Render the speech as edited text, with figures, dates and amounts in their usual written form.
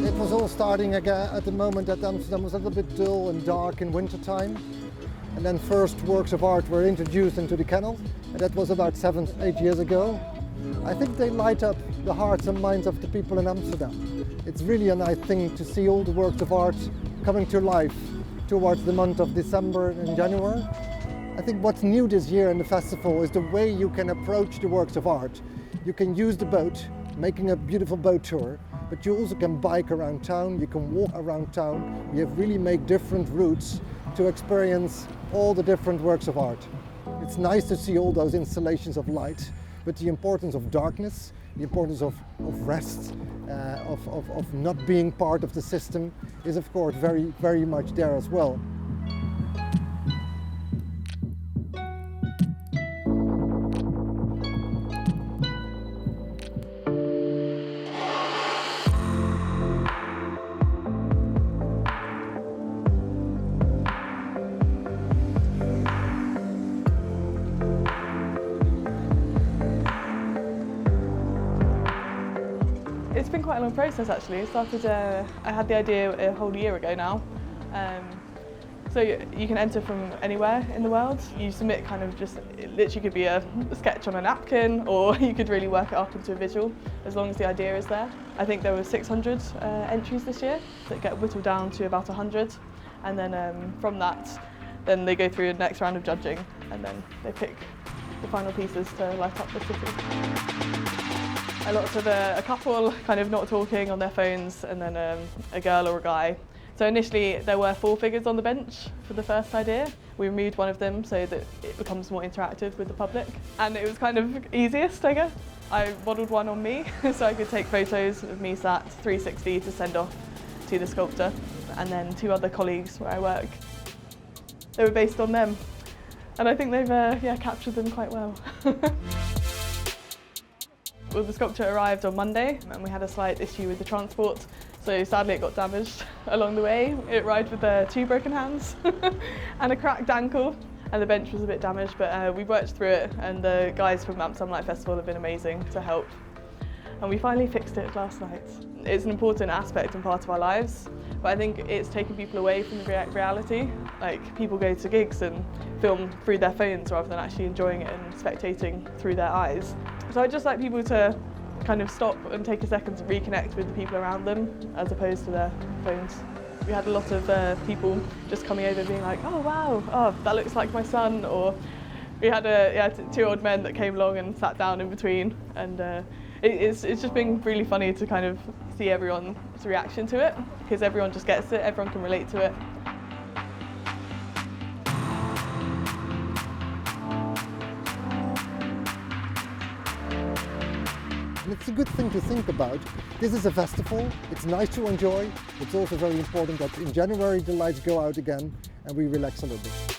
It was all starting again at the moment that Amsterdam was a little bit dull and dark in winter time. And then first works of art were introduced into the canal, and that was about 7-8 years ago. I think they light up the hearts and minds of the people in Amsterdam. It's really a nice thing to see all the works of art coming to life towards the month of December and January. I think what's new this year in the festival is the way you can approach the works of art. You can use the boat, making a beautiful boat tour, but you also can bike around town, you can walk around town. We have really made different routes to experience all the different works of art. It's nice to see all those installations of light, but the importance of darkness, the importance of rest, of not being part of the system is of course very, very much there as well. It's been quite a long process actually. I had the idea a whole year ago now. So you can enter from anywhere in the world. You submit kind of just, it literally could be a sketch on a napkin, or you could really work it up into a visual, as long as the idea is there. I think there were 600 entries this year that get whittled down to about 100. And then from that, then they go through the next round of judging, and then they pick the final pieces to light up the city. A lot of a couple kind of not talking on their phones, and then a girl or a guy. So initially there were 4 figures on the bench for the first idea. We removed one of them so that it becomes more interactive with the public. And it was kind of easiest, I guess. I modelled one on me so I could take photos of me sat 360 to send off to the sculptor, and then 2 other colleagues where I work. They were based on them, and I think they've captured them quite well. Well, the sculpture arrived on Monday, and we had a slight issue with the transport, so sadly it got damaged along the way. It arrived with 2 broken hands and a cracked ankle, and the bench was a bit damaged, but we worked through it, and the guys from Amsterdam Light Festival have been amazing to help. And we finally fixed it last night. It's an important aspect and part of our lives, but I think it's taken people away from the reality. Like, people go to gigs and film through their phones rather than actually enjoying it and spectating through their eyes. So I'd just like people to kind of stop and take a second to reconnect with the people around them as opposed to their phones. We had a lot of people just coming over being like, oh wow, oh, that looks like my son, or we had 2 old men that came along and sat down in between, and it's just been really funny to kind of see everyone's reaction to it, because everyone just gets it, everyone can relate to it. And it's a good thing to think about. This is a festival, it's nice to enjoy. It's also very important that in January the lights go out again and we relax a little bit.